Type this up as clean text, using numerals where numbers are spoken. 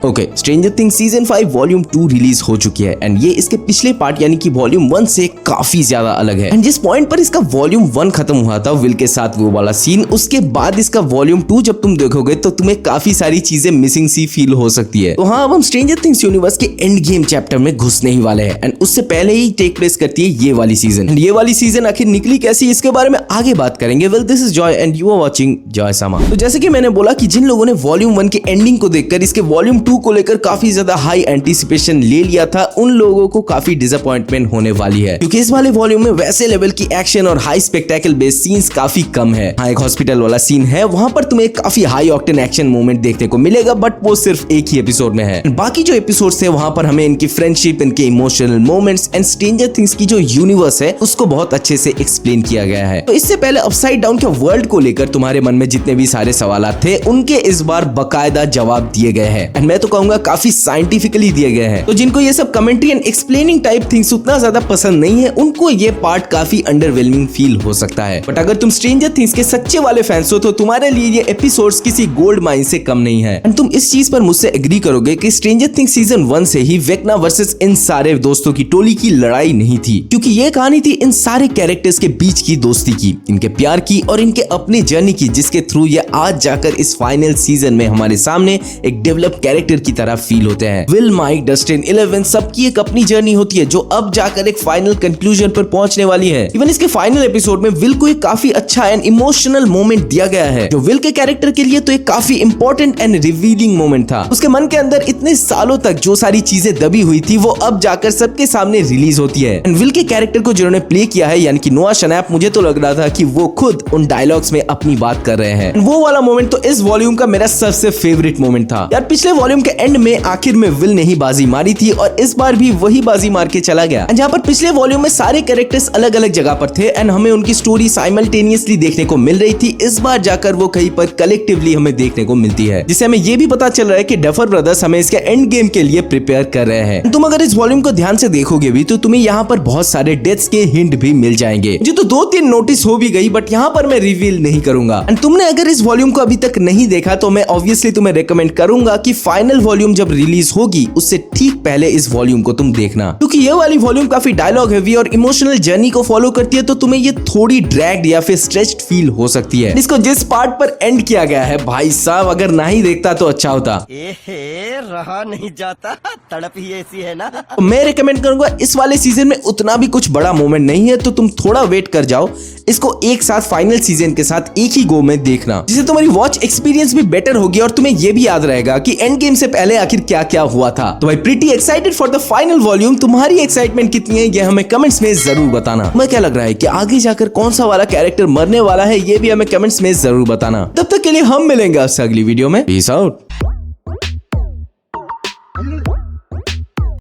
Okay, stranger things season 5 volume 2 release हो चुकी है एंड ये इसके पिछले पार्ट यानी कि वॉल्यूम 1 से काफी ज्यादा अलग है। एंड जिस पॉइंट पर इसका वॉल्यूम 1 खत्म हुआ था विल के साथ वो वाला सीन, उसके बाद इसका वॉल्यूम 2 जब तुम देखोगे तो तुम्हें काफी सारी चीजें मिसिंग सी फील हो सकती है। तो हाँ, अब हम स्ट्रेंजर थिंग्स यूनिवर्स के एंड गेम चैप्टर में घुसने ही वाले हैं एंड उससे पहले ही टेक प्लेस करती है ये वाली सीजन। एंड ये वाली सीजन आखिर निकली कैसी, इसके बारे में आगे बात करेंगे। Well, this is Joy and you are watching Joy Sama. तो जैसे कि मैंने बोला कि जिन लोगों ने वॉल्यूम 1 के एंडिंग को देखकर इसके वॉल्यूम 2 को लेकर काफी ज्यादा हाई एंटीसिपेशन ले लिया था, उन लोगों को काफी डिसअपॉइंटमेंट होने वाली है, क्योंकि इस वाले वॉल्यूम में वैसे लेवल की एक्शन और हाई स्पेक्टेकल बेस्ड सीन्स काफी कम है। हाँ, एक हॉस्पिटल वाला सीन है, वहां पर तुम्हें काफी हाई ऑक्टेन एक्शन मोमेंट देखने को मिलेगा, बट वो सिर्फ एक ही एपिसोड में है। बाकी जो एपिसोड्स है वहां पर हमें इनकी फ्रेंडशिप, इनके emotional moments and stranger things की जो यूनिवर्स है उसको बहुत अच्छे से एक्सप्लेन किया गया है। तो इससे पहले अपसाइड डाउन के वर्ल्ड को लेकर तुम्हारे मन में जितने भी सारे सवाल थे उनके इस बार बकायदा जवाब दिए गए हैं एंड मैं तो कहूंगा काफी साइंटिफिकली दिए गए हैं। तो जिनको ये सब commentary and explaining type things उतना ज्यादा पसंद नहीं है, उनको ये पार्ट काफी अंडरवेलमिंग फील हो सकता है। बट अगर तुम स्ट्रेंजर थिंग्स के सच्चे वाले फैंस हो तो तुम्हारे लिए ये एपिसोड्स किसी गोल्ड माइन से कम नहीं है। एंड तुम इस चीज पर मुझसे एग्री करोगे कि स्ट्रेंजर थिंग्स सीजन 1 से ही वेक्ना वर्सेस इन सारे दोस्तों की टोली की लड़ाई नहीं थी, क्योंकि ये कहानी थी इन सारे कैरेक्टर्स के बीच की दोस्ती की, इनके प्यार की और इनके अपने जर्नी की, जिसके थ्रू ये आज जाकर इस फाइनल सीजन में हमारे सामने एक डेवलप कैरेक्टर की तरह फील होते हैं। विल, माइक, डस्टिन, 11 सबकी एक अपनी जर्नी होती है जो अब जाकर एक फाइनल कंक्लूजन पर पहुंचने वाली है। इवन इसके फाइनल एपिसोड में विल को एक काफी अच्छा एंड इमोशनल मोमेंट दिया गया है, जो विल के कैरेक्टर के लिए तो एक काफी इंपॉर्टेंट एंड रिवीलिंग मोमेंट था। उसके मन के अंदर इतने सालों तक जो सारी चीजें दबी हुई थी वो अब जाकर सबके सामने रिलीज होती है। एंड विल के कैरेक्टर को जिन्होंने प्ले किया है यानी कि नोआ शनैप, मुझे तो लग रहा था कि वो खुद उन डायलॉग्स में अपनी बात कर रहे हैं। वो वाला मोमेंट तो इस वॉल्यूम का मेरा सबसे फेवरेट मोमेंट था यार। पिछले वॉल्यूम के एंड में आखिर में विल ने ही बाजी मारी थी और इस बार भी वही बाजी मार के चला गया। जहाँ पर पिछले वॉल्यूम में सारे कैरेक्टर्स अलग अलग जगह पर थे एंड हमें उनकी स्टोरी साइमल्टेनियसली देखने को मिल रही थी, इस बार जाकर वो कहीं पर कलेक्टिवली हमें देखने को मिलती है, जिससे हमें ये भी पता चल रहा है कि डफर ब्रदर्स हमें इसके एंड गेम के लिए प्रिपेयर कर रहे हैं। तुम अगर इस वॉल्यूम को ध्यान से देखोगे भी तो तुम्हें यहाँ पर बहुत सारे डेथ्स के हिंट भी मिल जाएंगे, जो तो 2-3 नोटिस हो भी गई, बट यहाँ पर मैं रिवील नहीं करूंगा। एंड तुमने अगर इस वॉल्यूम को अभी तक नहीं देखा तो मैं ऑब्वियसली तुम्हें रेकमेंड करूंगा कि फाइनल वॉल्यूम जब रिलीज होगी उससे ठीक पहले इस वॉल्यूम को तुम देखना, क्योंकि ये वाली वॉल्यूम काफी डायलॉग हेवी और इमोशनल जर्नी को फॉलो करती है, तो तुम्हें ये थोड़ी ड्रैग्ड या फिर स्ट्रेच्ड फील हो सकती है। इसको जिस पार्ट पर एंड किया गया है भाई साहब, अगर ना ही देखता तो अच्छा होता। रहा नहीं जाता, तड़प ही ऐसी है ना। तो मैं रिकमेंड करूंगा, इस वाले सीजन में उतना भी कुछ बड़ा मोमेंट नहीं है, तो तुम थोड़ा वेट कर जाओ, इसको एक साथ फाइनल सीजन के साथ एक ही गो में देखना, जिससे तुम्हारी वॉच एक्सपीरियंस भी बेटर होगी और तुम्हें ये भी याद रहेगा कि एंड गेम से पहले आखिर क्या क्या हुआ था। तो भाई, pretty excited for the final volume. तुम्हारी एक्साइटमेंट कितनी है ये हमें कमेंट्स में जरूर बताना। मैं क्या लग रहा है कि आगे जाकर कौन सा वाला कैरेक्टर मरने वाला है ये भी हमें कमेंट्स में जरूर बताना। तब तक के लिए हम मिलेंगे आपसे अगली वीडियो में। Peace out.